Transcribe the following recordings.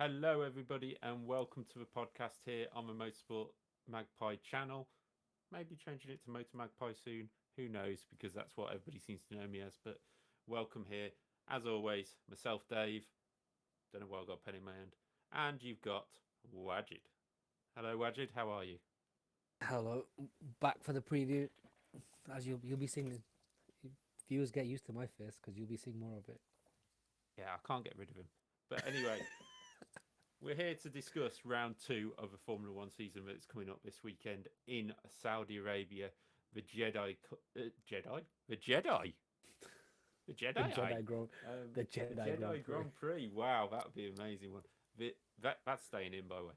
Hello, everybody, and welcome to the podcast here on the Motorsport Magpie channel. Maybe changing it to Motor Magpie soon. Who knows? Because that's what everybody seems to know me as. But welcome here, as always. Myself, Dave. Don't know why I got a pen in my hand. And you've got Wajid. Hello, Wajid. How are you? Hello, back for the preview. As you'll be seeing, viewers get used to my face because you'll be seeing more of it. Yeah, I can't get rid of him. But anyway, we're here to discuss round two of the Formula One season that's coming up this weekend in Saudi Arabia. The the The Jedi, Jedi Grand, the the Jedi Grand Jedi Prix. Grand Prix. Wow, that would be an amazing one. That's staying in, by the way.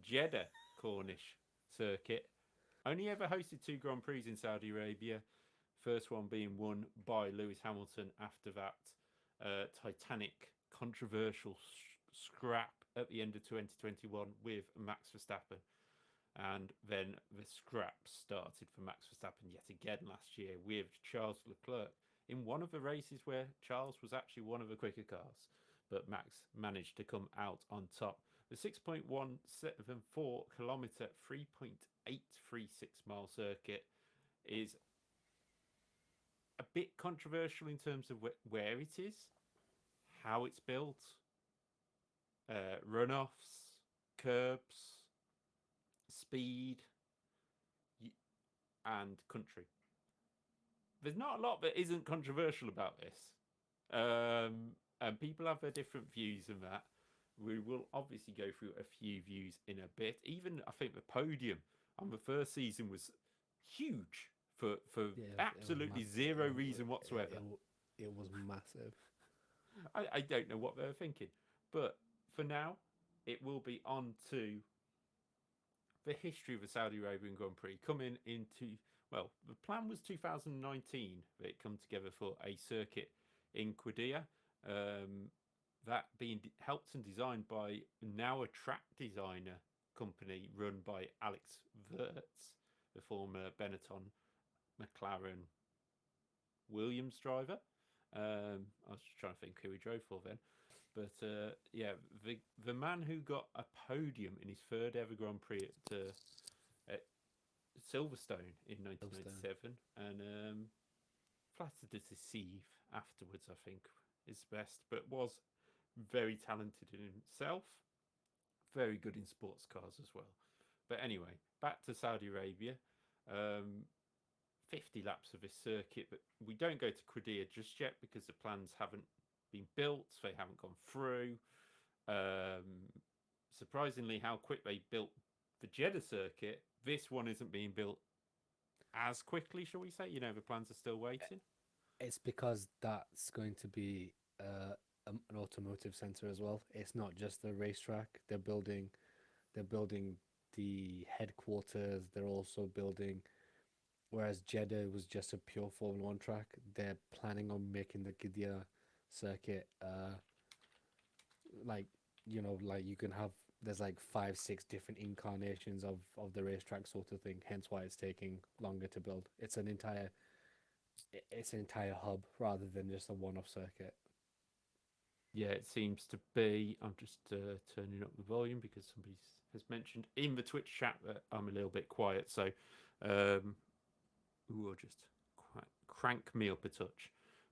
Jeddah Cornish circuit only ever hosted two Grand Prix in Saudi Arabia. First one being won by Lewis Hamilton after that Titanic controversial scrap at the end of 2021 with Max Verstappen. And then the scraps started for Max Verstappen yet again last year with Charles Leclerc in one of the races where Charles was actually one of the quicker cars, but Max managed to come out on top. The 6.174 kilometre, 3.836 mile circuit is a bit controversial in terms of where it is, how it's built, runoffs, curbs, speed, and country. There's not a lot that isn't controversial about this. And people have their different views on that. We will obviously go through a few views in a bit. Even I think the podium on the first season was huge for Yeah, it was absolutely massive. zero reason whatsoever. It was massive. I don't know what they were thinking. But for now, it will be on to the history of the Saudi Arabian Grand Prix coming into, well, the plan was 2019 that it come together for a circuit in Qiddiya. That being helped and designed by now a track designer company run by Alex Wirtz, the former Benetton McLaren Williams driver. I was just trying to think who he drove for then. But yeah, the man who got a podium in his third ever Grand Prix at Silverstone in Silverstone. 1997 and flattered to deceive afterwards, I think, is best, but was very talented in himself, very good in sports cars as well. But anyway, back to Saudi Arabia. 50 laps of this circuit, but we don't go to Qiddiya just yet because the plans haven't been built, they haven't gone through. Surprisingly, how quick they built the Jeddah circuit, this one isn't being built as quickly, shall we say? You know, the plans are still waiting. It's because that's going to be an automotive center as well. It's not just the racetrack. They're building the headquarters. They're also building. Whereas Jeddah was just a pure Formula One track, they're planning on making the Qiddiya circuit like like you can have there's like 5 6 different incarnations of the racetrack sort of thing, hence why it's taking longer to build. It's an entire hub rather than just a one-off circuit. Yeah, it seems to be. I'm just turning up the volume because somebody has mentioned in the Twitch chat that I'm a little bit quiet. So, we'll just crank me up a touch.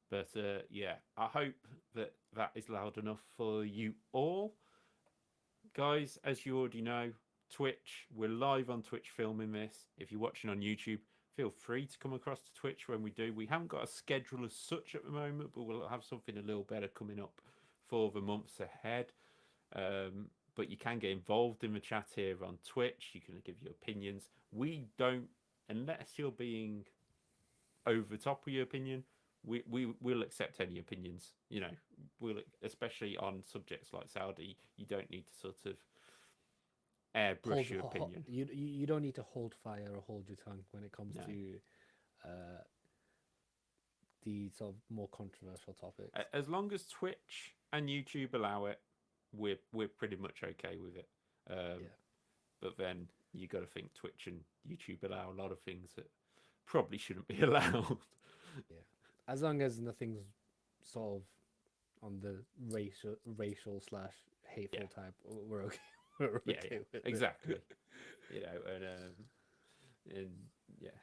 But yeah, I hope that that is loud enough for you all. Guys, as you already know, Twitch, we're live on Twitch filming this. If you're watching on YouTube, feel free to come across to Twitch when we do. We haven't got a schedule as such at the moment, but we'll have something a little better coming up for the months ahead. But you can get involved in the chat here on Twitch. You can give your opinions. We don't, unless you're being over the top with your opinion, we will accept any opinions. You know, we'll, especially on subjects like Saudi, you don't need to sort of airbrush your opinion. You don't need to hold fire or hold your tongue when it comes No, to the sort of more controversial topics. as long as Twitch and YouTube allow it, we're pretty much okay with it. Yeah, But then you got to think Twitch and YouTube allow a lot of things that probably shouldn't be allowed. yeah. As long as nothing's sort of on the racial slash hateful Yeah. type, we're okay. We're Yeah, okay yeah, with it. exactly. And yeah,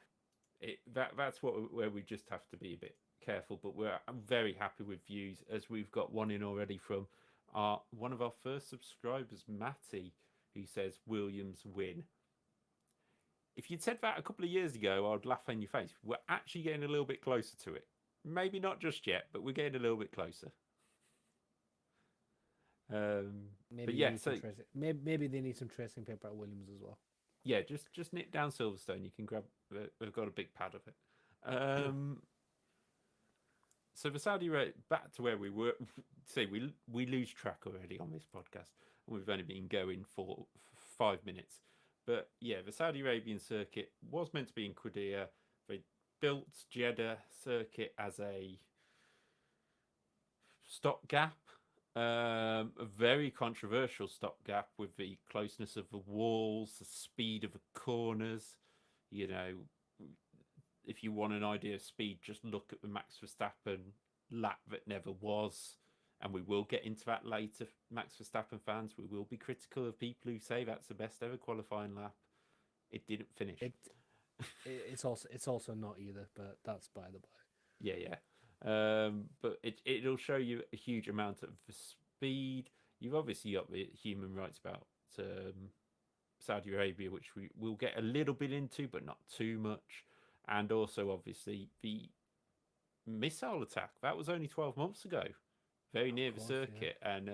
that's where we just have to be a bit careful. But I'm very happy with views, as we've got one in already from one of our first subscribers, Matty, who says Williams win. If you'd said that a couple of years ago, I'd laugh in your face. We're actually getting a little bit closer to it. Maybe not just yet, but we're getting a little bit closer. But Maybe they yeah, need so some tracing. Maybe they need some tracing paper at Williams as well. yeah, just nip down Silverstone. You can grab. They've got a big pad of it. So the Saudi back to where we were. See, we lose track already on this podcast, and we've only been going for 5 minutes. But yeah, the Saudi Arabian circuit was meant to be in Qadiyah. They built Jeddah circuit as a stopgap, a very controversial stopgap with the closeness of the walls, the speed of the corners. You know, if you want an idea of speed, just look at the Max Verstappen lap that never was. And we will get into that later, Max Verstappen fans. We will be critical of people who say that's the best ever qualifying lap. It didn't finish. It's also not either, but that's by the by. Yeah, yeah. But it'll show you a huge amount of speed. You've obviously got the human rights about Saudi Arabia, which we will get a little bit into, but not too much. And also, obviously, the missile attack. That was only 12 months ago, very near the circuit, and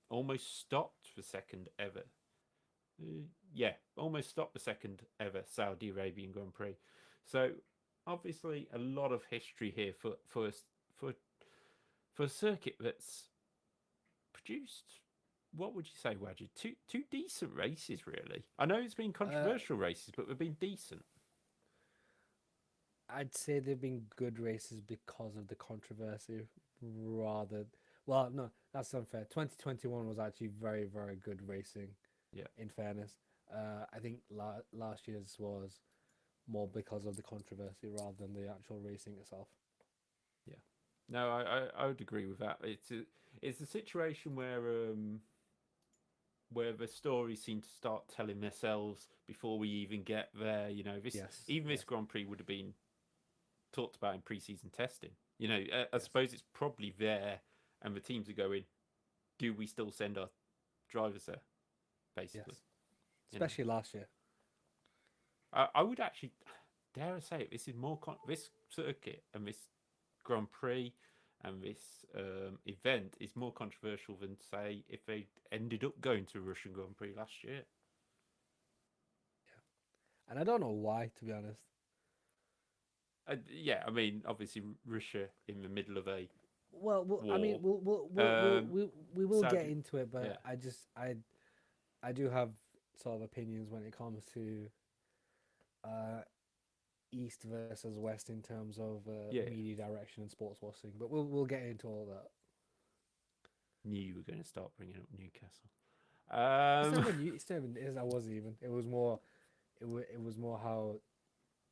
almost stopped the second ever. Almost stopped the second ever Saudi Arabian Grand Prix. So obviously a lot of history here for a circuit that's produced. What would you say, Wajid? Two decent races, really. I know it's been controversial races, but they've been decent. I'd say they've been good races because of the controversy, rather. Well, no, that's unfair. 2021 was actually very, very good racing. Yeah. In fairness, I think last year's was more because of the controversy rather than the actual racing itself. Yeah. No, I would agree with that. It's a situation where the stories seem to start telling themselves before we even get there. You know, this Grand Prix would have been talked about in pre-season testing. You know, I suppose it's probably there, and the teams are going, do we still send our drivers there? Basically, especially last year. I would actually dare I say it. This is more this circuit and this Grand Prix and this event is more controversial than, say, if they ended up going to a Russian Grand Prix last year. Yeah, and I don't know why, to be honest. I mean, obviously Russia in the middle of a war. I mean, we will get into it, but I do have sort of opinions when it comes to East versus West in terms of media direction and sports washing. But we'll get into all that. Knew you were going to start bringing up Newcastle. It's never I wasn't even. It was more. It was more how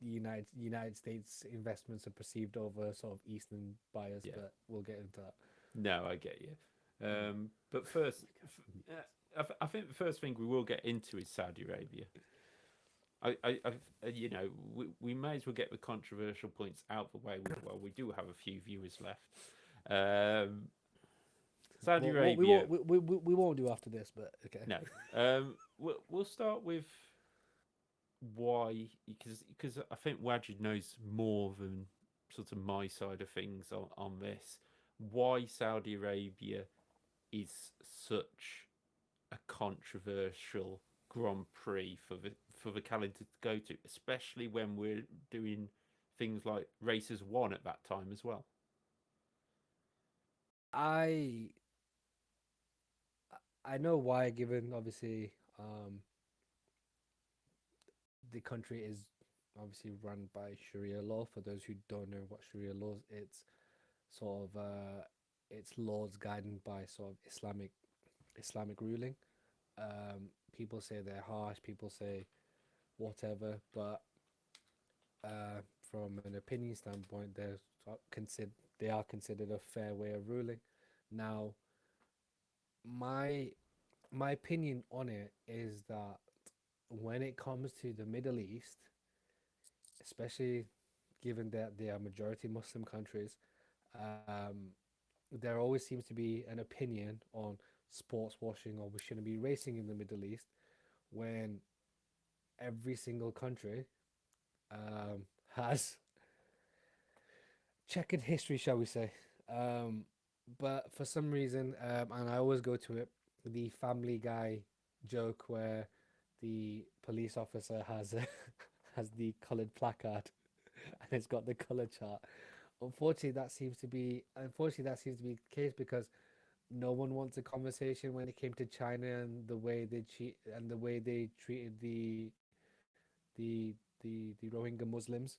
the United States investments are perceived over sort of Eastern buyers. Yeah. But we'll get into that. No, I get you. But first, I think the first thing we will get into is Saudi Arabia. You know, we may as well get the controversial points out the way. Well, we do have a few viewers left. Saudi Arabia. We won't do after this, but okay. No. We'll start with why, because I think Wajid knows more than sort of my side of things on this. Why Saudi Arabia is such a controversial Grand Prix for the calendar to go to, especially when we're doing things like Races 1 at that time as well. I know why, given obviously the country is obviously run by Sharia law. For those who don't know what Sharia law is, it's sort of it's laws guided by sort of Islamic ruling. People say they're harsh, people say whatever, but from an opinion standpoint, they are considered a fair way of ruling. Now, my my opinion on it is that when it comes to the Middle East, especially given that they are majority Muslim countries, um, there always seems to be an opinion on sports washing or we shouldn't be racing in the Middle East when every single country has checkered history, shall we say. Um, but for some reason, and I always go to it, the Family Guy joke where the police officer has has the coloured placard and it's got the colour chart. Unfortunately that seems to be the case because no one wants a conversation when it came to China and the way they treated the Rohingya Muslims.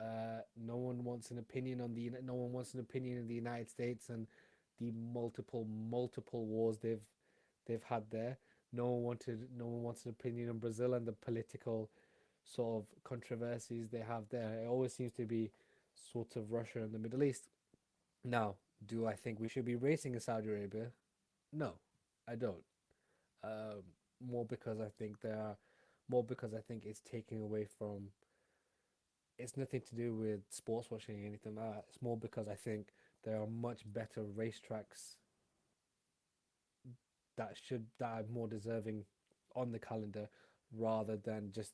No one wants an opinion in the United States and the multiple wars they've had there. No one wants an opinion on Brazil and the political sort of controversies they have there. It always seems to be sort of Russia and the Middle East. Now, do I think we should be racing in Saudi Arabia? No, I don't. Um, more because I think there are more because I think it's taking away from. It's nothing to do with sports washing or anything like that. It's more because I think there are much better racetracks that are more deserving on the calendar rather than just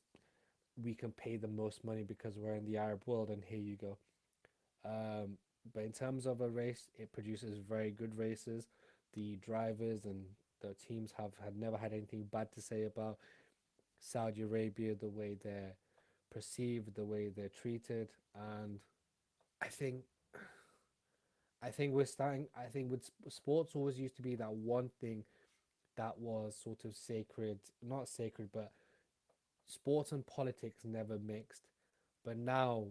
we can pay the most money because we're in the Arab world and here you go. Um, but in terms of a race, it produces very good races. The drivers and the teams have had never had anything bad to say about Saudi Arabia, the way they're perceived, the way they're treated, and I think I think we're starting. I think with sports always used to be that one thing that was sort of sacred, not sacred, but sports and politics never mixed. But now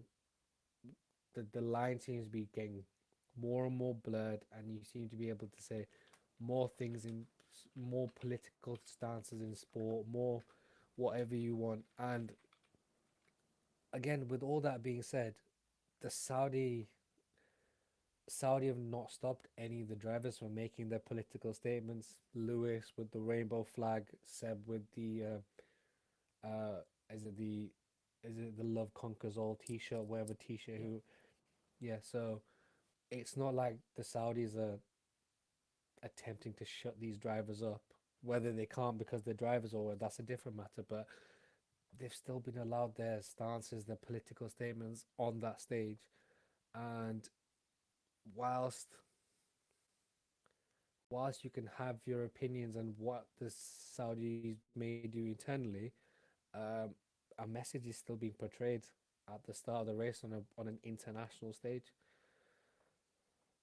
the line seems to be getting more and more blurred, and you seem to be able to say more things in more political stances in sport, more whatever you want. And again, with all that being said, the Saudi have not stopped any of the drivers from making their political statements. Lewis with the rainbow flag, Seb with the is it the Love Conquers All T-shirt, whatever T-shirt. Yeah. Who, yeah. So it's not like the Saudis are attempting to shut these drivers up. Whether they can't because they're drivers or that's a different matter. But they've still been allowed their stances, their political statements on that stage, and whilst whilst you can have your opinions on what the Saudis may do internally, um, a message is still being portrayed at the start of the race on an international stage.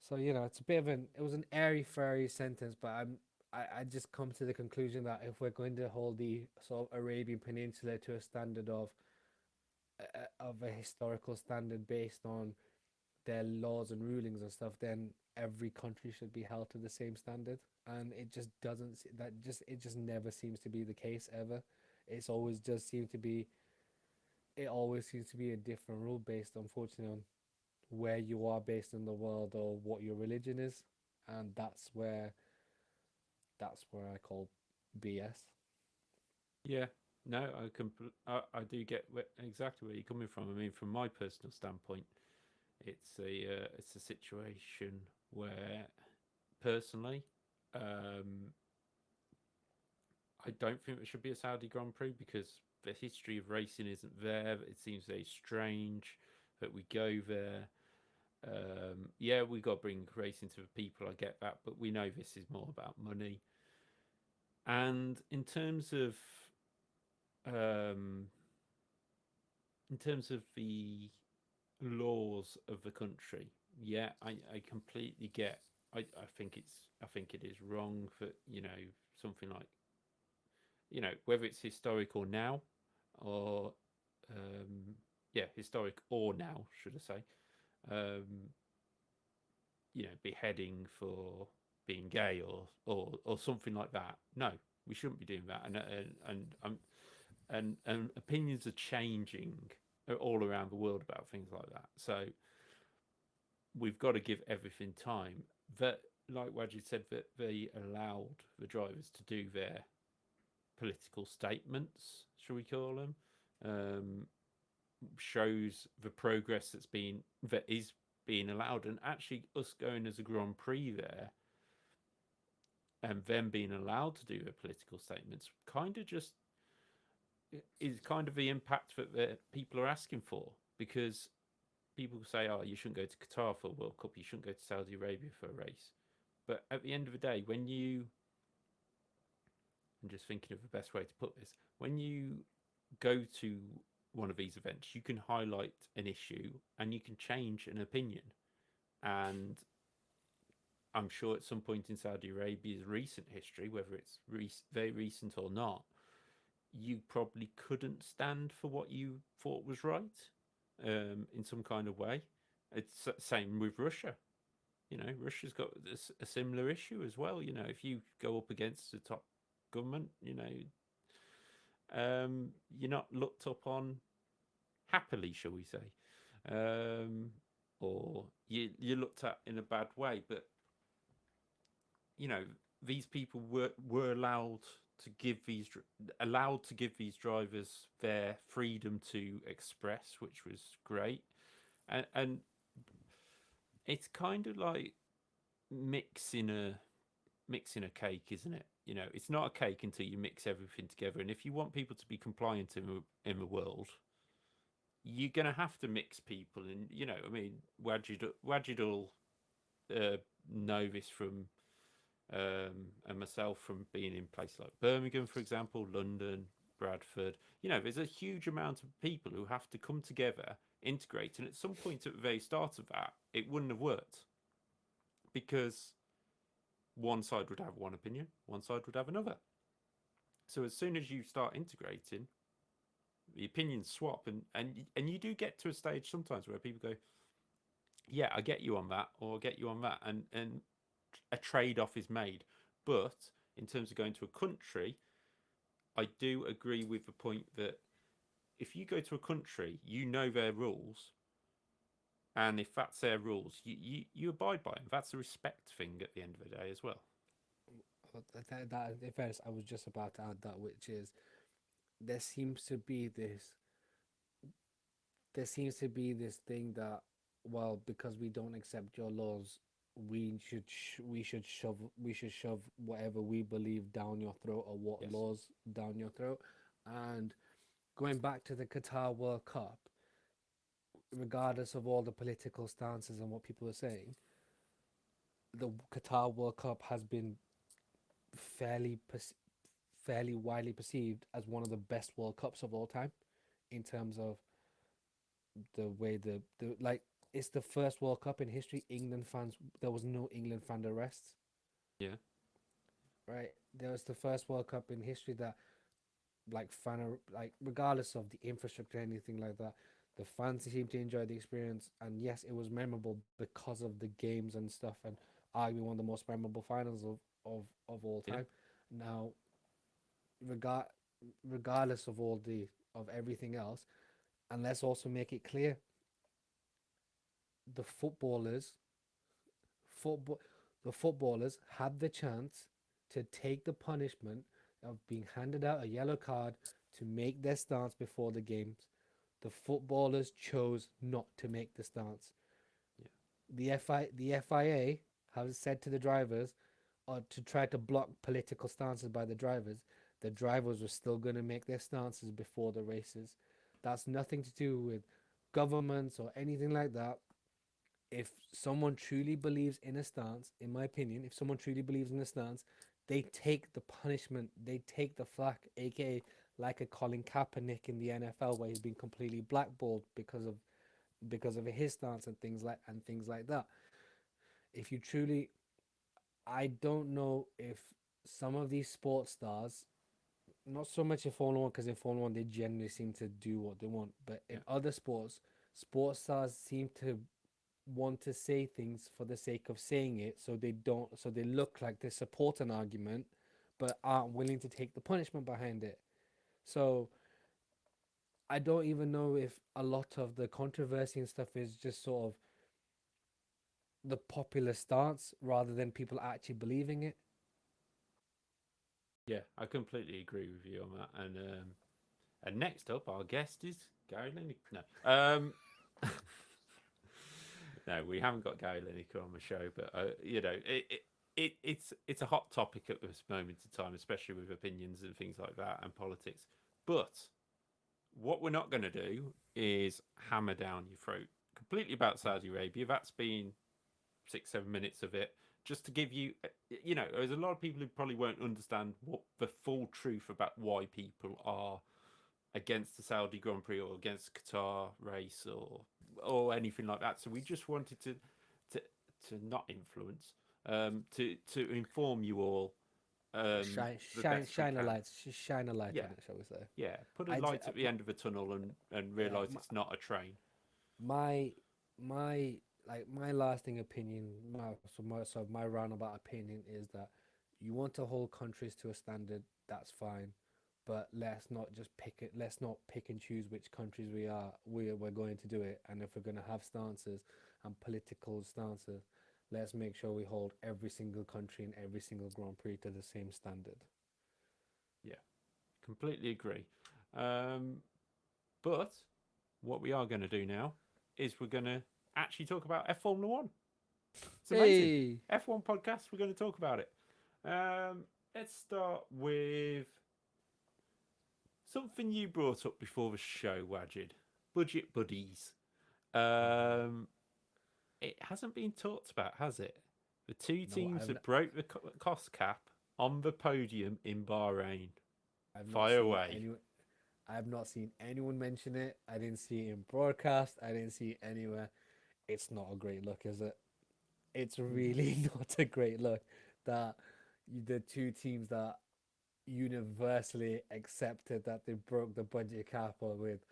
So it's a bit of an it was an airy fairy sentence, but I just come to the conclusion that if we're going to hold the sort of Arabian Peninsula to a standard of a historical standard based on their laws and rulings and stuff, then every country should be held to the same standard. And it just doesn't that just it just never seems to be the case ever. It's always just seemed to be it always seems to be a different rule based unfortunately on where you are based in the world or what your religion is. And that's where I call BS. Yeah. No, I do get exactly where you're coming from. I mean, from my personal standpoint, it's a situation where personally, um, I don't think there should be a Saudi Grand Prix because the history of racing isn't there. It seems very strange that we go there. Yeah, we got to bring racing to the people. I get that, but we know this is more about money. And um, in terms of the laws of the country, yeah, I completely get. I think it is wrong for something like whether it's historic or now, or historic or now, should I say? Um, beheading for being gay or something like that. No, we shouldn't be doing that. And opinions are changing all around the world about things like that. So we've got to give everything time. That like Wajid said, that they allowed the drivers to do their political statements, shall we call them, um, shows the progress that is being allowed, and actually us going as a Grand Prix there and them being allowed to do their political statements kind of just is kind of the impact that the people are asking for, because people say, oh, you shouldn't go to Qatar for a World Cup, you shouldn't go to Saudi Arabia for a race. But at the end of the day, I'm just thinking of the best way to put this, when you go to one of these events, you can highlight an issue and you can change an opinion. And I'm sure at some point in Saudi Arabia's recent history, whether it's very recent or not, you probably couldn't stand for what you thought was right, in some kind of way. It's same with Russia. Russia's got a similar issue as well. If you go up against the top government, you're not looked upon happily, shall we say, or you're looked at in a bad way. But these people were allowed to give these drivers their freedom to express, which was great, and it's kind of like mixing a cake, isn't it? It's not a cake until you mix everything together. And if you want people to be compliant in the world, you're gonna have to mix people. And I mean, Wajid will know this from and myself from being in places like Birmingham, for example, London, Bradford. There's a huge amount of people who have to come together, integrate, and at some point at the very start of that, it wouldn't have worked, because one side would have one opinion, one side would have another. So as soon as you start integrating, the opinions swap, and you do get to a stage sometimes where people go, yeah, I get you on that, or I get you on that, and a trade-off is made. But in terms of going to a country, I do agree with the point that if you go to a country, their rules, and if that's their rules, you abide by them. That's a respect thing at the end of the day as well. In fairness, I was just about to add that, which is there seems to be this thing that, well, because we don't accept your laws, we should shove whatever we believe down your throat, or what Yes. laws down your throat. And going back to the Qatar World Cup, regardless of all the political stances and what people are saying, the Qatar World Cup has been fairly widely perceived as one of the best World Cups of all time, in terms of the way the like, it's the first World Cup in history there was no England fan arrests. Yeah. Right, there was the first World Cup in history that, regardless of the infrastructure or anything like that, the fans seemed to enjoy the experience. And yes, it was memorable because of the games and stuff, and arguably one of the most memorable finals of all time. Yeah. Now, regardless of everything else, and let's also make it clear, the footballers had the chance to take the punishment of being handed out a yellow card to make their stance before the games. The footballers chose not to make the stance. Yeah. The FIA has said to the drivers, or to try to block political stances by the drivers were still going to make their stances before the races. That's nothing to do with governments or anything like that. If someone truly believes in a stance, in my opinion, if someone truly believes in a stance, they take the punishment, they take the flack, aka like a Colin Kaepernick in the NFL, where he's been completely blackballed because of his stance and things like that. If you truly, I don't know if some of these sports stars, not so much in Formula 1, because in Formula 1 they generally seem to do what they want, but in other sports stars seem to want to say things for the sake of saying it, so they look like they support an argument but aren't willing to take the punishment behind it. So I don't even know if a lot of the controversy and stuff is just sort of the popular stance rather than people actually believing it. Yeah, I completely agree with you on that. And next up, our guest is Gary Lineker. No, no, we haven't got Gary Lineker on the show, but it's a hot topic at this moment in time, especially with opinions and things like that and politics. But what we're not going to do is hammer down your throat completely about Saudi Arabia. That's been 6-7 minutes of it, just to give you, there's a lot of people who probably won't understand what the full truth about why people are against the Saudi Grand Prix or against Qatar race or anything like that. So we just wanted to not influence, to inform you all. Shine a light, shine a light Yeah, on it, shall we say? yeah. Put a I light at the end of a tunnel and yeah, realize it's not a train. my my lasting opinion, my roundabout opinion is that you want to hold countries to a standard, that's fine, but let's not just pick it. Let's not pick and choose which countries we're going to do it. And if we're going to have stances and political stances, let's make sure we hold every single country and every single Grand Prix to the same standard. Yeah, completely agree. But what we are going to do now is we're going to actually talk about F Formula One. It's amazing. Hey, F1 podcast, we're going to talk about it. Let's start with something you brought up before the show, Wajid. Budget buddies. It hasn't been talked about, has it? The two no, teams that broke the cost cap on the podium in Bahrain. I've not Fire seen away. anyone. I have not seen anyone mention it. I didn't see it in broadcast. I didn't see it anywhere. It's not a great look, is it? It's really not a great look that the two teams that universally accepted that they broke the budget cap or with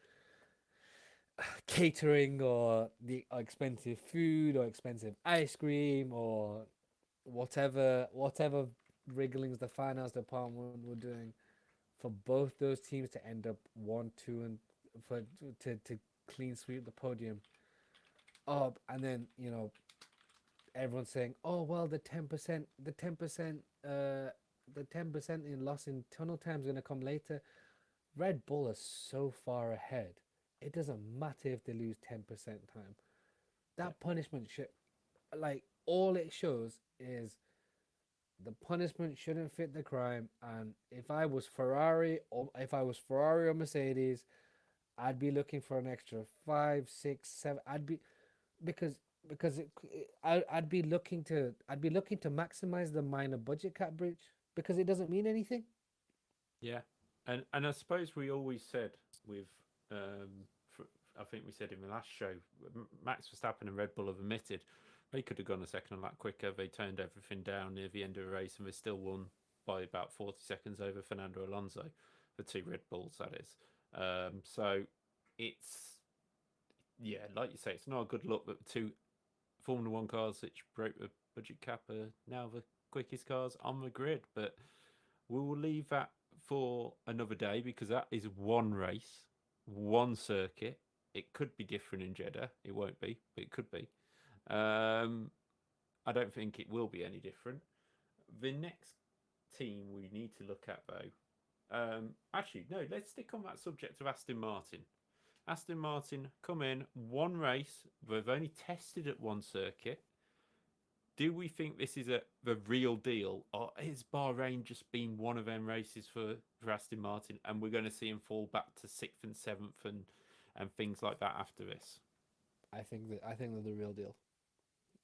catering or the expensive food or expensive ice cream or whatever wrigglings the finance department were doing for both those teams to end up 1-2 and to clean sweep the podium up. And then everyone's saying, oh well, the 10% in loss in tunnel time is going to come later. Red Bull is so far ahead, it doesn't matter if they lose 10% time. That punishment should, all it shows is the punishment shouldn't fit the crime. And if I was Ferrari or Mercedes, I'd be looking for an extra 5, 6, 7. I'd be looking to maximize the minor budget cap breach because it doesn't mean anything. Yeah, and I suppose we always said with, I think we said in the last show, Max Verstappen and Red Bull have admitted they could have gone a second lap quicker. They turned everything down near the end of the race, and they still won by about 40 seconds over Fernando Alonso, the two Red Bulls, that is. So it's, yeah, like you say, it's not a good look that the two Formula One cars which broke the budget cap are now the quickest cars on the grid. But we will leave that for another day because that is one race, one circuit. It could be different in Jeddah. It won't be, but it could be. I don't think it will be any different. The next team we need to look at, though, actually, no, let's stick on that subject of Aston Martin. Aston Martin come in one race. They've only tested at one circuit. Do we think this is the real deal, or is Bahrain just been one of them races for Aston Martin, and we're going to see him fall back to 6th and 7th and things like that after this? I think they're the real deal.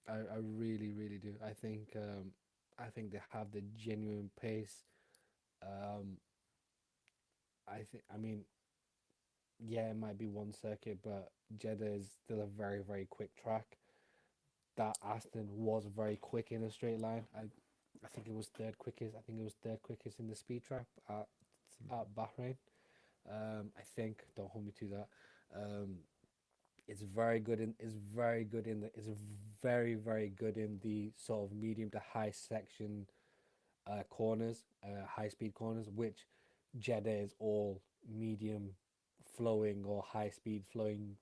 I really, really do. I think they have the genuine pace. I mean, yeah, it might be one circuit, but Jeddah is still a very, very quick track. That Aston was very quick in a straight line. I think it was third quickest. I think it was third quickest in the speed trap at Bahrain. I think. Don't hold me to that. It's very good in. It's very good in the. It's very, very good in the sort of medium to high section corners, high speed corners, which Jeddah is all medium flowing or high speed flowing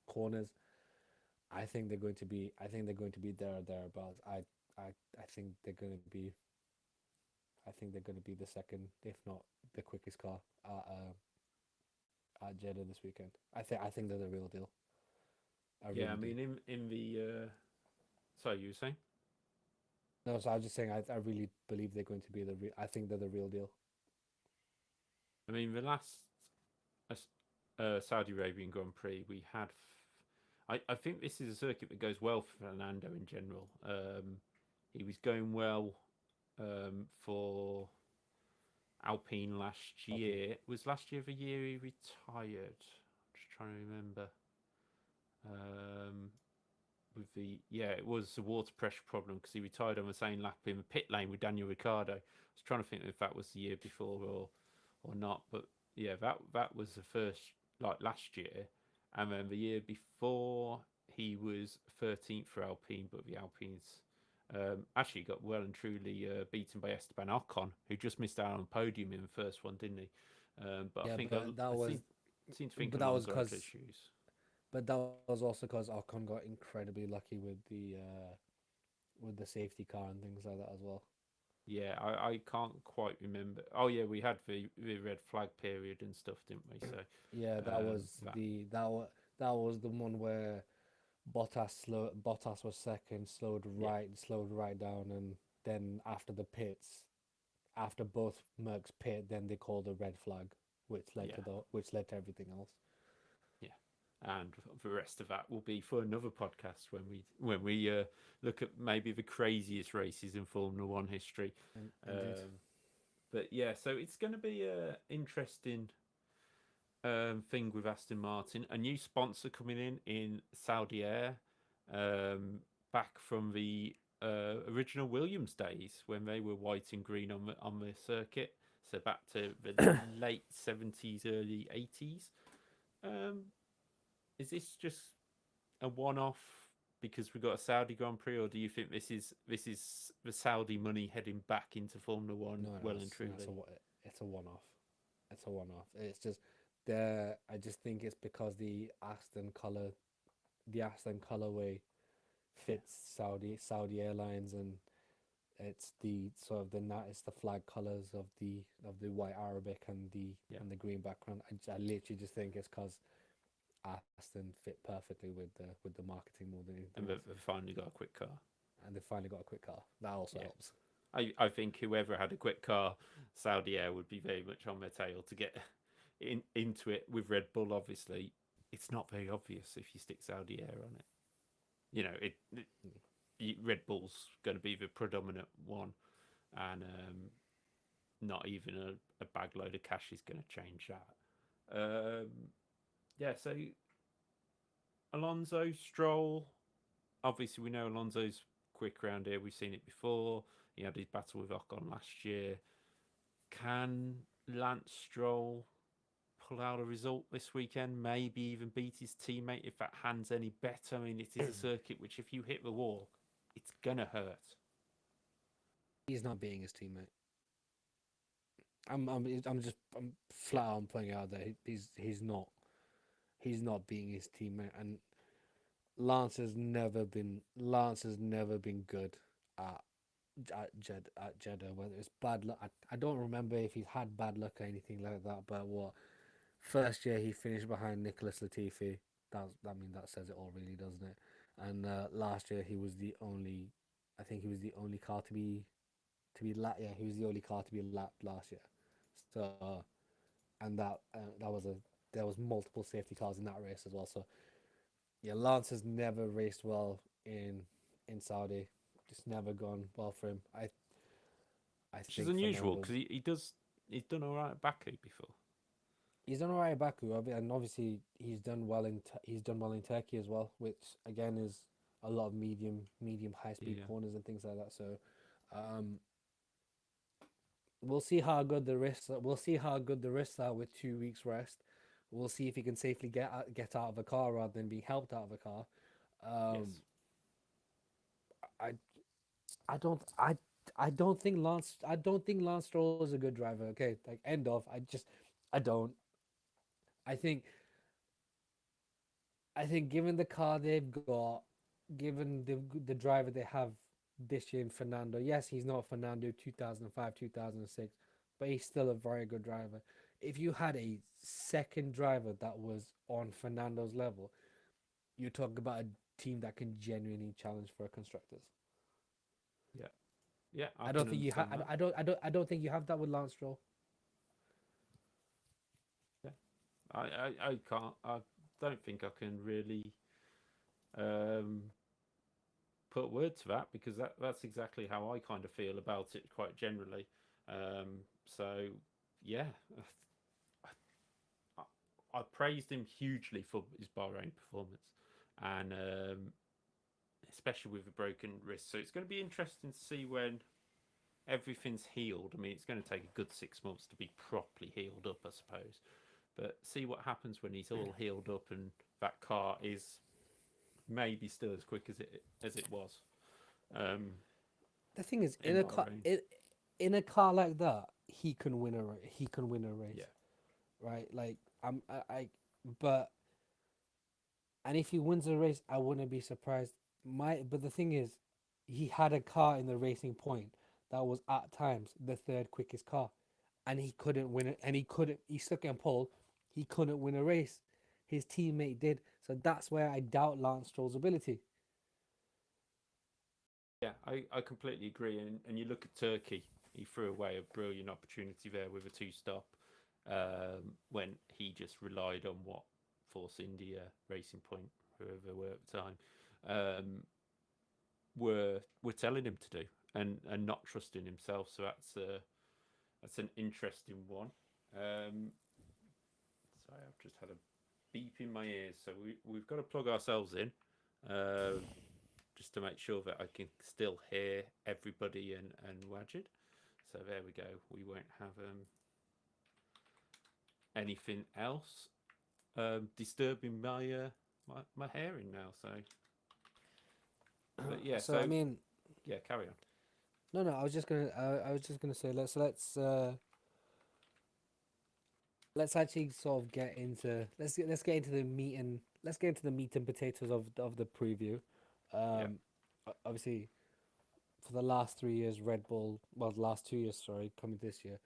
corners. I think they're going to be. I think they're going to be there or thereabouts. I think they're going to be. I think they're going to be the second, if not the quickest car at Jeddah this weekend. I think they're the real deal. I Yeah, I really do. mean, in the sorry, you were saying? No, so I was just saying I really believe they're going to be the real. I think they're the real deal. I mean, the last Saudi Arabian Grand Prix we had. I think this is a circuit that goes well for Fernando in general. He was going well for Alpine last Alpine. year. Was last year the year he retired? I'm just trying to remember. With the it was the water pressure problem because he retired on the same lap in the pit lane with Daniel Ricciardo. I was trying to think if that was the year before or not, but yeah, that was the first, like, last year, and then the year before he was 13th for Alpine, but the Alpines actually got well and truly beaten by Esteban Ocon, who just missed out on the podium in the first one, didn't he? But I Yeah, think but that I was seem to think but that was Alonso had because issues. but that was also because Ocon got incredibly lucky with the safety car and things like that as well. Yeah, I can't quite remember. Oh yeah, we had the red flag period and stuff, didn't we? So Yeah, that that was the one where Bottas was second, yeah slowed right down, and then after the pits, after both Mercs pit, then they called a red flag, yeah which led to everything else. yeah, and the rest of that will be for another podcast when we look at maybe the craziest races in Formula One history. And indeed, Um, but yeah, so it's going to be a interesting thing with Aston Martin. A new sponsor coming in Saudi Air, back from the original Williams days when they were white and green on the circuit. So back to the late 70s, early 80s. Um, is this just a one-off because we got a Saudi Grand Prix, or do you think this is the Saudi money heading back into Formula One no, well and truly? it's a one off. It's a one off. It's just the I just think it's because the Aston colorway Yeah, fits Saudi Airlines, and it's the sort of it's the flag colors of the white Arabic yeah. and the green background. I literally just think it's because Aston fit perfectly with the marketing more than anything And else, they've finally got a quick car. and they finally got a quick car. That also Yeah. helps. I think whoever had a quick car, Saudi Air would be very much on their tail to get into it. With Red Bull, obviously, it's not very obvious if you stick Saudi Air on it. You know, Red Bull's going to be the predominant one, and not even a bag load of cash is going to change that. Yeah, so Alonso, Stroll. Obviously, we know Alonso's quick around here. We've seen it before. He had his battle with Ocon last year. Can Lance Stroll pull out a result this weekend? Maybe even beat his teammate if that hand's any better. I mean, it is a circuit which, if you hit the wall, it's gonna hurt. He's not being his teammate. I'm flat out putting it out there. He's not being his teammate, and Lance has never been good at at Jeddah. Whether it's bad luck, I don't remember if he's had bad luck or anything like that. But first year he finished behind Nicholas Latifi. That says it all, really, doesn't it? And last year he was the only, I think he was the only car to be lapped. Yeah, he was the only car to be lapped last year. So and that was a there was multiple safety cars in that race as well. So yeah, Lance has never raced well in Saudi. Just never gone well for him. I Which is think unusual Fernando's because he's done all right at Baku before. he's done alright at Baku, and obviously he's done well in Turkey as well, which again is a lot of medium high speed Yeah. corners and things like that. So um, we'll see how good the wrists. We'll see how good the wrists are with 2 weeks rest. We'll see if he can safely get out of a car rather than being helped out of a car. Um, Yes. I I don't I don't think Lance Stroll is a good driver. Okay, like, end of. I don't. I think I think given the car they've got, given the driver they have this year in Fernando, yes, he's not Fernando 2005, 2006, but he's still a very good driver. If you had a second driver that was on Fernando's level, you talk about a team that can genuinely challenge for constructors. Yeah, yeah, I I don't can think you have. understand that. I don't think you have that with Lance Stroll. Yeah, I can't. I don't think I can really um, put word to that because that's exactly how I kind of feel about it quite generally. So yeah, I praised him hugely for his Bahrain performance, and especially with a broken wrist. So it's going to be interesting to see when everything's healed. I mean, it's going to take a good 6 months to be properly healed up, I suppose. But see what happens when he's all healed up and that car is maybe still as quick as it was The thing is, in Bahrain. in a car like that, he can win a he can win a race, Yeah, right? Like but and if he wins a race, I wouldn't be surprised. But the thing is, he had a car in the Racing Point that was at times the third quickest car, and he couldn't win it. And he couldn't. He stuck in pole. He couldn't win a race. His teammate did. So that's where I doubt Lance Stroll's ability. yeah, I completely agree. And you look at Turkey, he threw away a brilliant opportunity there with a two-stop when he just relied on what Force India, Racing Point, whoever were at the time, um, were telling him to do, and not trusting himself. So that's an interesting one. Um, sorry, I've just had a beep in my ears, so we've got to plug ourselves in. Uh, just to make sure that I can still hear everybody and Wajid. So there we go. We won't have anything else disturbing my hearing now. So, but yeah. So I So mean, yeah, carry on. no, I was just gonna. I was just gonna say let's actually sort of get into let's get into the meat and let's get into the meat and potatoes of the preview. Yeah, Obviously, for the last 3 years, Red Bull, well, the last 2 years, sorry, coming this year,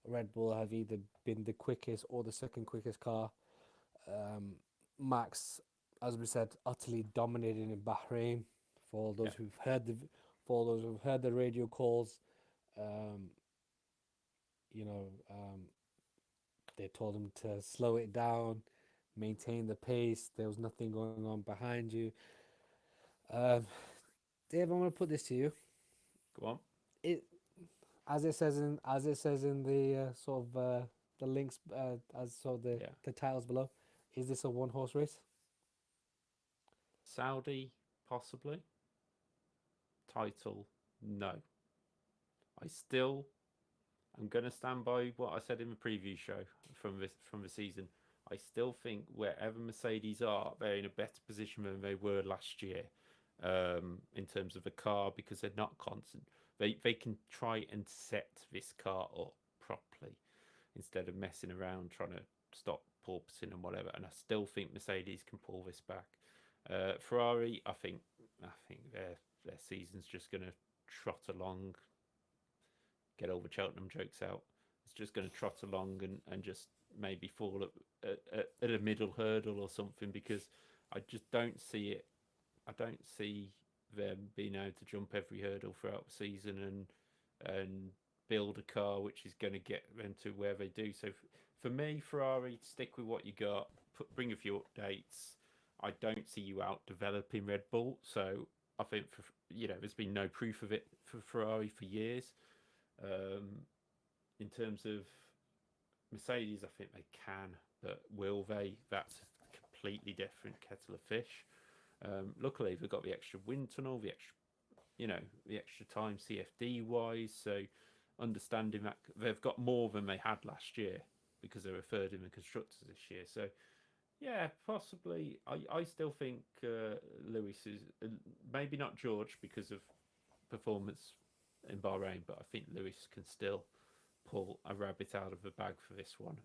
Red Bull have either been the quickest or the second quickest car. Um, Max, as we said, utterly dominating in Bahrain. For all yeah, those who've heard the for all those who've heard the radio calls, um, you know, they told him to slow it down, maintain the pace. There was nothing going on behind you. Um, Dave, I'm gonna put this to you. go on. It as it says in the sort of the links as sort of Yeah, the titles below. Is this a one horse race? Saudi possibly title. No, I still I'm gonna stand by what I said in the preview show from the season. I still think wherever Mercedes are, they're in a better position than they were last year in terms of the car because they're not constant. They can try and set this car up properly instead of messing around trying to stop porpoising and whatever. And I still think Mercedes can pull this back. Ferrari, I think their season's just gonna trot along, get all the Cheltenham jokes out. It's just going to trot along and just maybe fall at a middle hurdle or something because I just don't see it. I don't see them being able to jump every hurdle throughout the season and build a car which is going to get them to where they do. So for me, Ferrari, stick with what you got. Bring a few updates. I don't see you out developing Red Bull. So I think there's been no proof of it for Ferrari for years. Um, in terms of Mercedes, I think they can, but will they? That's a completely different kettle of fish. Luckily, they've got the extra wind tunnel, the extra time CFD wise. So understanding that they've got more than they had last year because they were third in the constructors this year. So yeah, possibly. I still think Lewis is maybe not George because of performance in Bahrain, but I think Lewis can still pull a rabbit out of the bag for this one.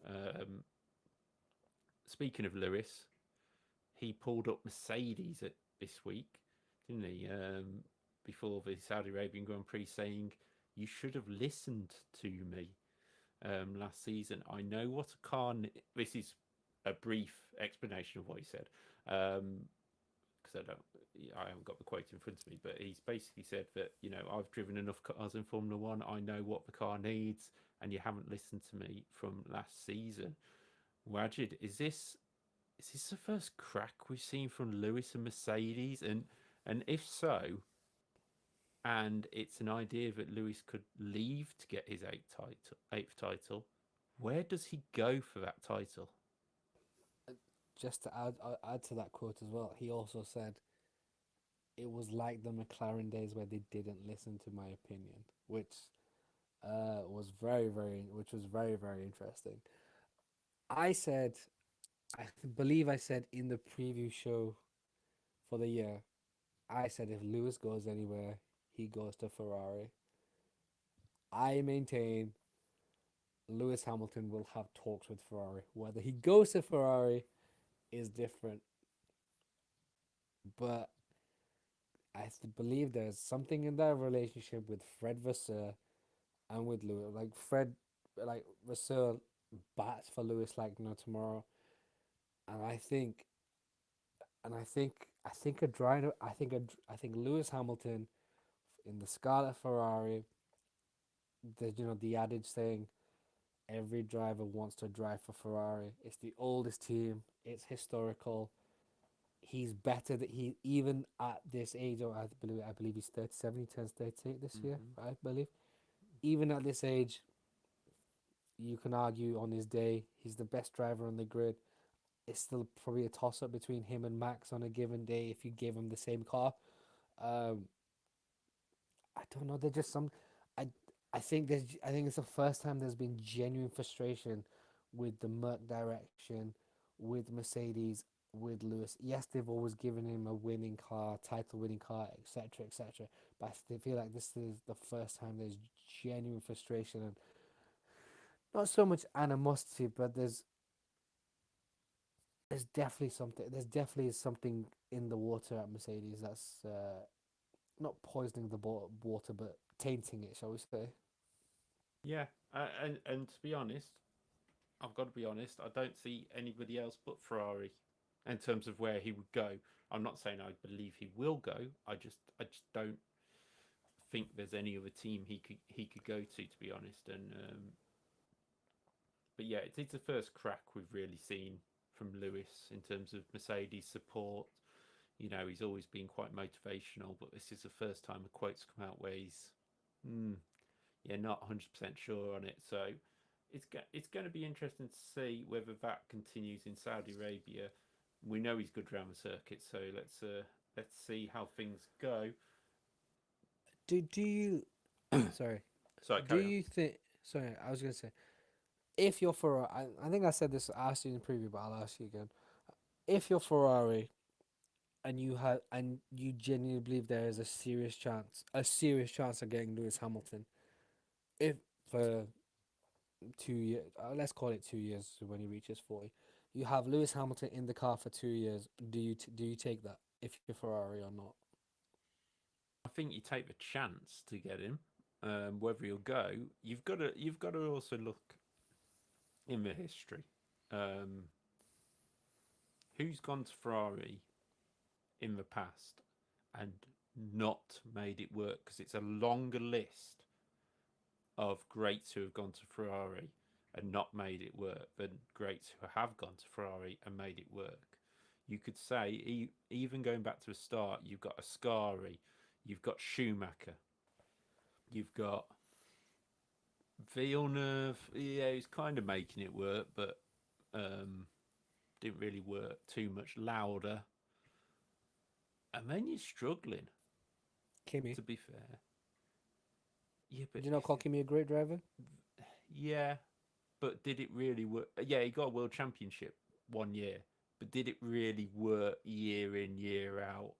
Speaking of Lewis, he pulled up Mercedes this week, didn't he? Before the Saudi Arabian Grand Prix, saying, "You should have listened to me last season. I know what a car." This is a brief explanation of what he said, because I haven't got the quote in front of me. But he's basically said that, I've driven enough cars in Formula One. I know what the car needs, and you haven't listened to me from last season. Wajid, is this the first crack we've seen from Lewis and Mercedes? And if so, and it's an idea that Lewis could leave to get his eighth title, where does he go for that title? Just to add to that quote as well, he also said it was like the McLaren days where they didn't listen to my opinion, which was very very interesting. I said, believe I said in the preview show for the year, I said if Lewis goes anywhere, he goes to Ferrari. I maintain Lewis Hamilton will have talks with Ferrari. Whether he goes to Ferrari is different, but I believe there's something in that relationship with Fred Vasseur and with Lewis. Like Vasseur bats for Lewis like no tomorrow, and I think a driver. I think Lewis Hamilton in the Scarlet Ferrari. There's the adage saying, every driver wants to drive for Ferrari. It's the oldest team. It's historical. He's better that he even at this age. Or I believe he's 37. He turns 38 this year. I believe. Even at this age, you can argue on his day he's the best driver on the grid. It's still probably a toss up between him and Max on a given day if you gave him the same car. I don't know. They're just some. I think it's the first time there's been genuine frustration with the Merc direction, with Mercedes, with Lewis. Yes, they've always given him a winning car, title-winning car, etc., etc. But I feel like this is the first time there's genuine frustration and not so much animosity, but there's definitely something. There's definitely something in the water at Mercedes that's not poisoning the water, but tainting it, shall we say? Yeah, and to be honest, I've got to be honest. I don't see anybody else but Ferrari in terms of where he would go. I'm not saying I believe he will go. I just don't think there's any other team he could go to be honest. And but yeah, it's the first crack we've really seen from Lewis in terms of Mercedes support. He's always been quite motivational, but this is the first time a quote's come out where he's not 100% sure on it. So it's going to be interesting to see whether that continues in Saudi Arabia. We know he's good around the circuit, so let's see how things go. Do you sorry. Do you think? Sorry, I was gonna say, if you're Ferrari, I think I said this. I asked you in the preview, but I'll ask you again. If you're Ferrari, and you genuinely believe there is a serious chance of getting Lewis Hamilton, if for 2 years, let's call it 2 years when he reaches 40, you have Lewis Hamilton in the car for 2 years. Do you take that if you're Ferrari or not? I think you take the chance to get him. Whether he'll go, you've got to also look in the history. Who's gone to Ferrari in the past and not made it work? Because it's a longer list of greats who have gone to Ferrari and not made it work than greats who have gone to Ferrari and made it work. You could say, even going back to the start, you've got Ascari, you've got Schumacher, you've got Villeneuve. Yeah, he's kind of making it work, but didn't really work too much. Louder. And then you're struggling. Kimi. To be fair. Yeah, but did you not call Kimi a great driver? Yeah, but did it really work? Yeah, he got a world championship 1 year, but did it really work year in, year out?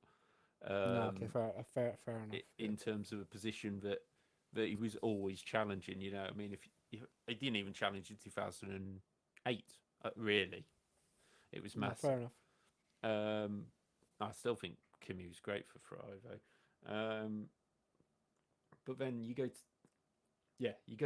No, okay, fair enough. In terms of a position that he was always challenging, I mean, if he didn't even challenge in 2008, really, it was massive. No, fair enough. I still think Kimi was great for Ferrari though. But then you go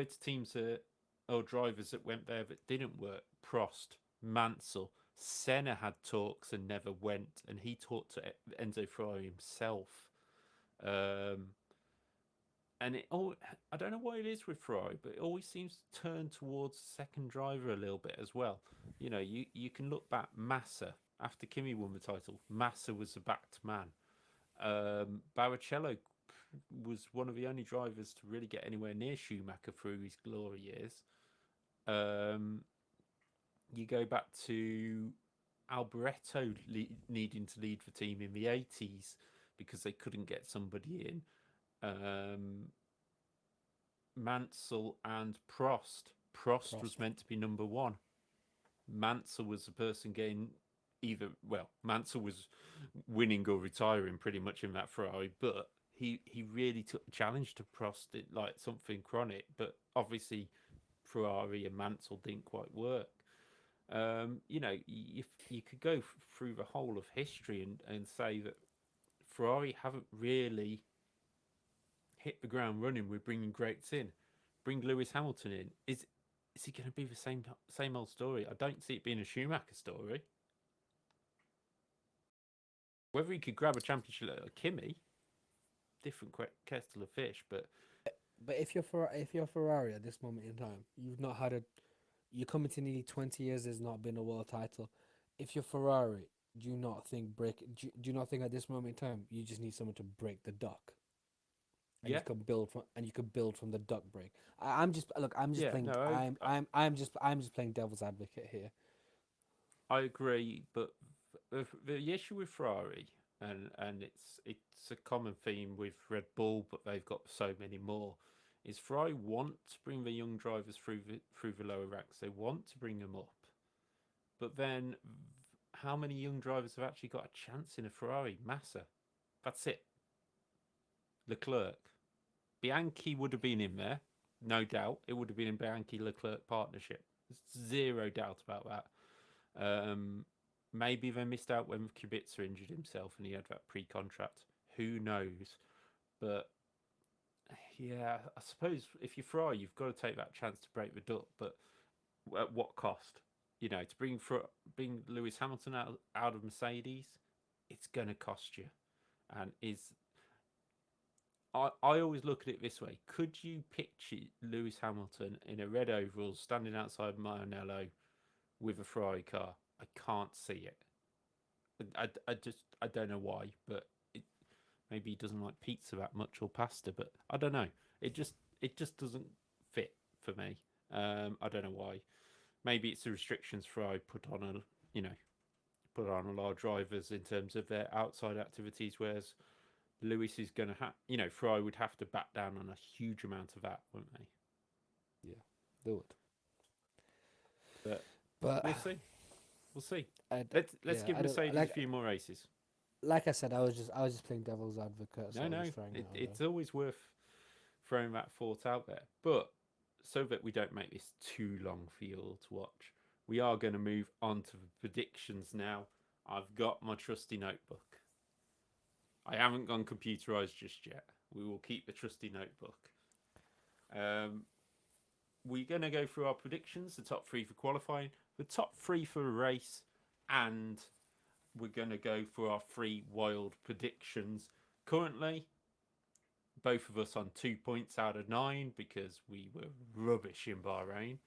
to teams that or drivers that went there that didn't work. Prost, Mansell, Senna had talks and never went, and he talked to Enzo Ferrari himself. And I don't know what it is with Ferrari, but it always seems to turn towards second driver a little bit as well. You know, you can look back. Massa, after Kimi won the title, Massa was the backed man. Barrichello was one of the only drivers to really get anywhere near Schumacher through his glory years. You go back to Alboreto needing to lead the team in the 80s because they couldn't get somebody in. Mansell and Prost. Prost was meant to be number one. Mansell was the person getting Mansell was winning or retiring pretty much in that Ferrari, but he really took the challenge to Prost like something chronic, but obviously Ferrari and Mansell didn't quite work. You know, you could go through the whole of history and say that Ferrari haven't really hit the ground running with bringing greats in. Bring Lewis Hamilton in. Is he going to be the same old story? I don't see it being a Schumacher story. Whether he could grab a championship like Kimi, different kettle of fish. But if you're Ferrari at this moment in time, you're coming to nearly 20 years. There's not been a world title. If you're Ferrari, do you not think at this moment in time you just need someone to break the duck? And you can build from the duck break. I'm just playing. No, I'm just playing devil's advocate here. I agree, but the issue with Ferrari, and it's a common theme with Red Bull, but they've got so many more. Is Ferrari want to bring the young drivers through the lower ranks? They want to bring them up, but then how many young drivers have actually got a chance in a Ferrari? Massa, that's it. Leclerc, Bianchi would have been in there, no doubt. It would have been in Bianchi-Leclerc partnership. There's zero doubt about that. Maybe they missed out when Kubica injured himself and he had that pre-contract. Who knows? But yeah, I suppose if you're Ferrari, you've got to take that chance to break the duck. But at what cost? You know, to bring Lewis Hamilton out of Mercedes, it's going to cost you. And I always look at it this way. Could you picture Lewis Hamilton in a red overall standing outside Maranello with a Ferrari car? I can't see it. I don't know why, but maybe he doesn't like pizza that much or pasta, but I don't know. It just doesn't fit for me. I don't know why. Maybe it's the restrictions Ferrari put on a lot of drivers in terms of their outside activities, whereas Lewis is going to have, Ferrari would have to back down on a huge amount of that, wouldn't they? Yeah, they would. But we'll see. Let's give Mercedes a few more races. Like I said, I was just playing devil's advocate. So It's always worth throwing that thought out there. But so that we don't make this too long for you all to watch, we are going to move on to the predictions now. I've got my trusty notebook. I haven't gone computerized just yet. We will keep the trusty notebook. We're going to go through our predictions, the top 3 for qualifying, the top 3 for a race, and we're going to go for our 3 wild predictions. Currently, both of us on 2 points out of 9 because we were rubbish in Bahrain.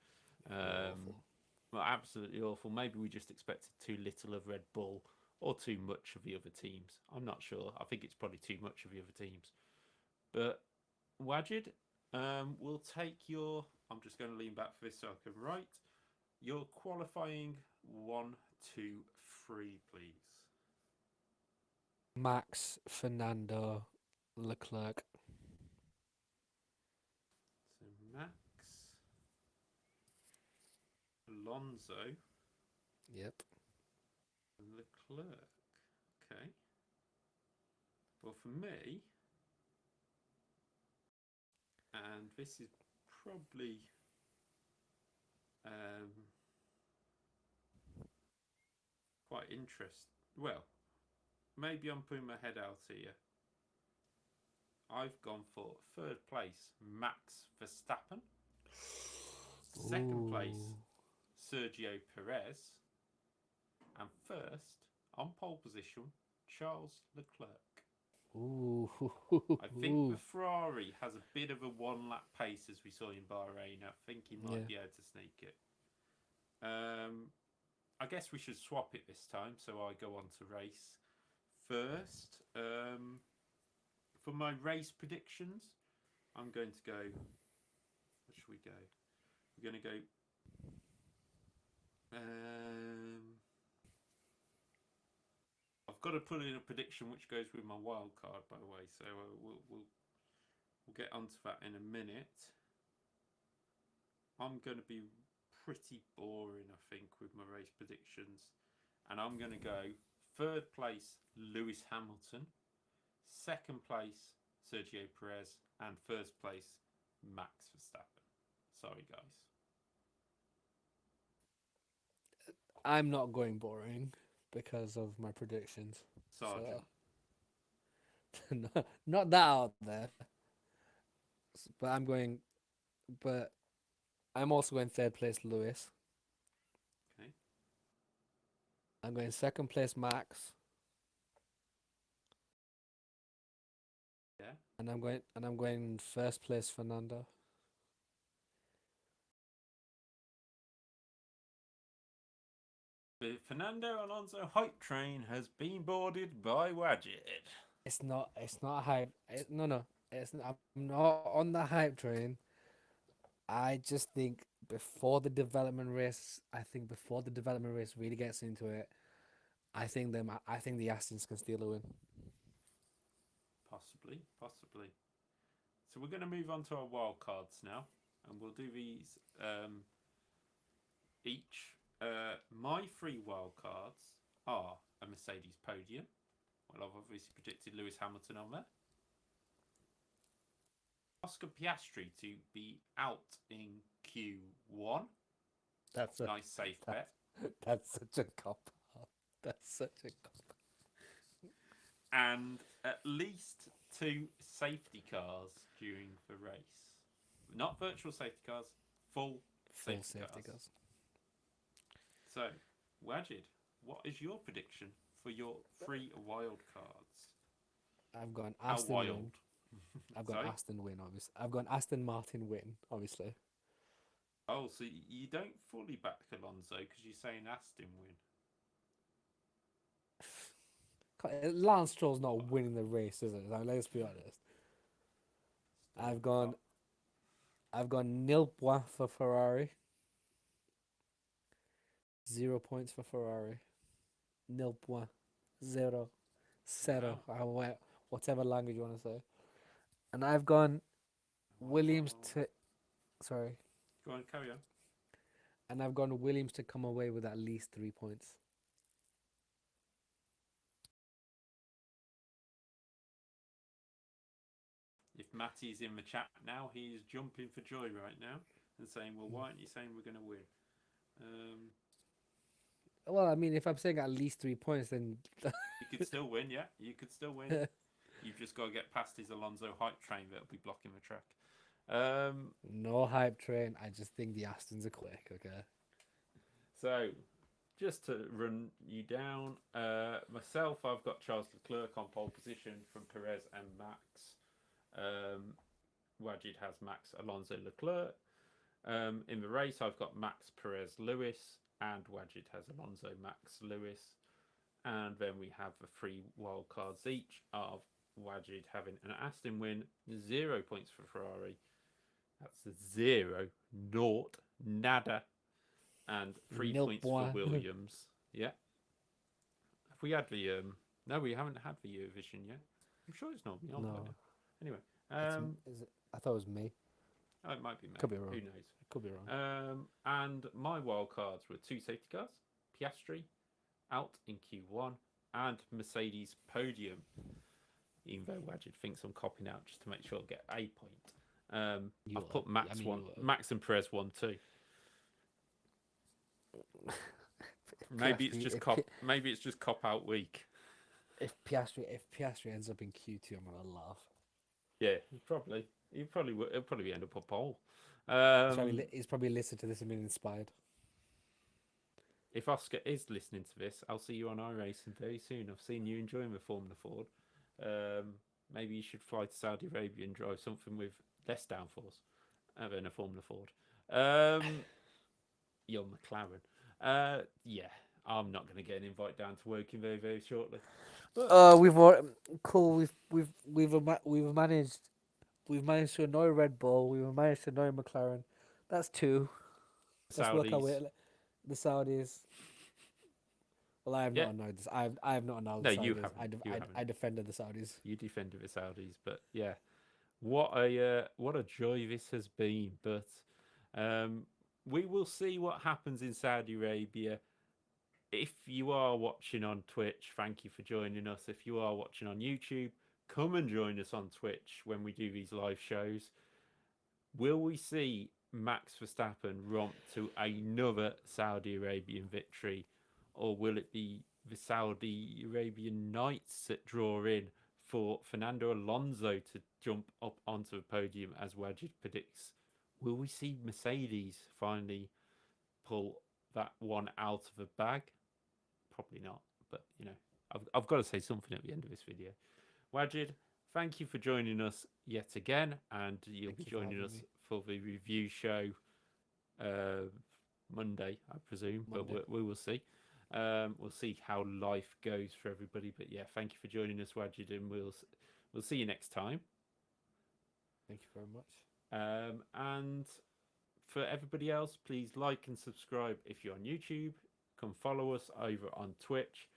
Well, absolutely awful. Maybe we just expected too little of Red Bull or too much of the other teams. I'm not sure. I think it's probably too much of the other teams. But Wajid, we'll take your... I'm just going to lean back for this so I can write. Your qualifying 1, 2, 3, please. Max, Fernando, Leclerc. So Max, Alonso. Yep. Leclerc. Okay. Well, for me, and this is probably quite interesting. Well, maybe I'm putting my head out here. I've gone for third place, Max Verstappen. Second place, Sergio Perez. And first, on pole position, Charles Leclerc. Ooh. I think the Ferrari has a bit of a one-lap pace, as we saw in Bahrain. I think he might be able to sneak it. I guess we should swap it this time, so I go on to race first. For my race predictions, I'm going to go. Where should we go? We're going to go. I've got to put in a prediction which goes with my wild card, by the way. So we'll get onto that in a minute. I'm going to be pretty boring, I think, with my race predictions, and I'm going to go third place Lewis Hamilton, second place Sergio Perez, and first place Max Verstappen. Sorry, guys. I'm not going boring because of my predictions. Sergeant. So, not that out there. But I'm also going third place Lewis. Okay. I'm going second place Max. Yeah. And I'm going first place Fernando. The Fernando Alonso hype train has been boarded by Wajid. It's not hype. No. I'm not on the hype train. I just think before the development race really gets into it, I think the Astons can steal a win. Possibly. So we're going to move on to our wild cards now, and we'll do these each. My 3 wild cards are a Mercedes podium. Well, I've obviously predicted Lewis Hamilton on there. Oscar Piastri to be out in Q1. That's a nice safe bet. That's such a cop. And at least 2 safety cars during the race. Not virtual safety cars, full safety cars. So, Wajid, what is your prediction for your 3 wild cards? I've gone How Aston wild? win. I've gone Aston win, obviously. I've gone Aston Martin win, obviously. Oh, so you don't fully back Alonso because you're saying Aston win. Lance Stroll's not winning the race, is it? Like, let's be honest. I've gone nil point for Ferrari. 0 points for Ferrari. Nil point. Zero. Wow. Whatever language you want to say. And I've gone Williams to... Sorry. Go on, carry on. And I've gone Williams to come away with at least 3 points. If Matty's in the chat now, he is jumping for joy right now and saying, well, why aren't you saying we're going to win? Well, I mean, if I'm saying at least 3 points, then... You could still win, yeah. You could still win. You've just got to get past his Alonso hype train that'll be blocking the track. No hype train. I just think the Astons are quick, okay? So, just to run you down, myself, I've got Charles Leclerc on pole position from Perez and Max. Wajid has Max, Alonso, Leclerc. In the race, I've got Max, Perez, Lewis, and Wajid has Alonso, Max, Lewis. And then we have the 3 wild cards each of Wajid having an Aston win, 0 points for Ferrari. That's a 0, naught, nada, and 3 points for Williams. Yeah. Have we had the no, we haven't had the Eurovision yet. I'm sure it's not me on now. Anyway, is it? I thought it was me. Oh, it might be me. Could be wrong. Who knows? Could be wrong. And my wild cards were 2 safety cars, Piastri out in Q1, and Mercedes podium. Even though Wajid thinks I'm copying out just to make sure I get a point. I've put Max and Perez 1 too. Maybe it's Piastri, just if, cop. Pi- Maybe it's just cop out week. if Piastri ends up in Q2, I'm gonna laugh. Yeah, probably. He'll probably end up on pole. He's probably listened to this and been inspired. If Oscar is listening to this, I'll see you on iRacing very soon. I've seen you enjoying the Formula Ford. Maybe you should fly to Saudi Arabia and drive something with less downforce than a Formula Ford. Your McLaren. Yeah, I'm not going to get an invite down to working very, very shortly. But Cool. We've managed to annoy Red Bull. We've managed to annoy McLaren. That's two. Let's work our way. Saudis. The Saudis. Well, I have Yeah. not annoyed this. I have not annoyed No, the Saudis. you haven't. You haven't. I defended the Saudis. You defended the Saudis, but yeah, what a joy this has been. But we will see what happens in Saudi Arabia. If you are watching on Twitch, thank you for joining us. If you are watching on YouTube, come and join us on Twitch when we do these live shows. Will we see Max Verstappen romp to another Saudi Arabian victory, or will it be the Saudi Arabian Knights that draw in for Fernando Alonso to jump up onto the podium as Wajid predicts? Will we see Mercedes finally pull that one out of the bag? Probably not, but you know, I've got to say something at the end of this video. Wajid, thank you for joining us yet again, and you'll be joining us for the review show Monday, I presume, but we will see. We'll see how life goes for everybody. But yeah, thank you for joining us, Wajid, and we'll see you next time. Thank you very much. And for everybody else, please like and subscribe if you're on YouTube. Come follow us over on Twitch,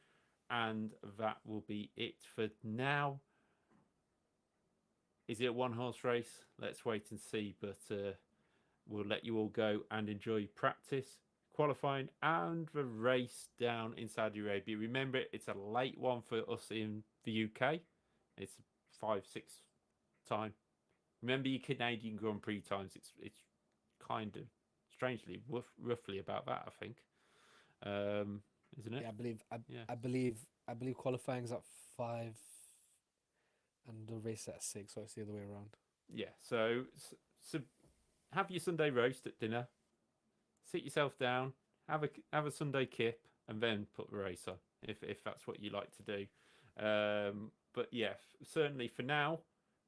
and that will be it for now. Is it a one-horse race? Let's wait and see, but we'll let you all go and enjoy practice, qualifying, and the race down in Saudi Arabia. Remember, it's a late one for us in the UK. It's 5-6 time. Remember your Canadian Grand Prix times. It's kind of strangely roughly about that, I think. Isn't it? Yeah, I believe qualifying's at 5 and the race at 6, so it's the other way around. Yeah, so have your Sunday roast at dinner, sit yourself down, have a Sunday kip, and then put the race on if that's what you like to do. But yeah, certainly for now,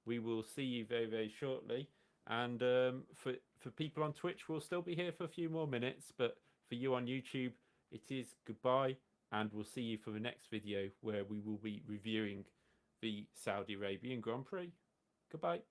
we will see you very, very shortly. And for people on Twitch, we'll still be here for a few more minutes. But for you on YouTube, it is goodbye, and we'll see you for the next video where we will be reviewing the Saudi Arabian Grand Prix. Goodbye.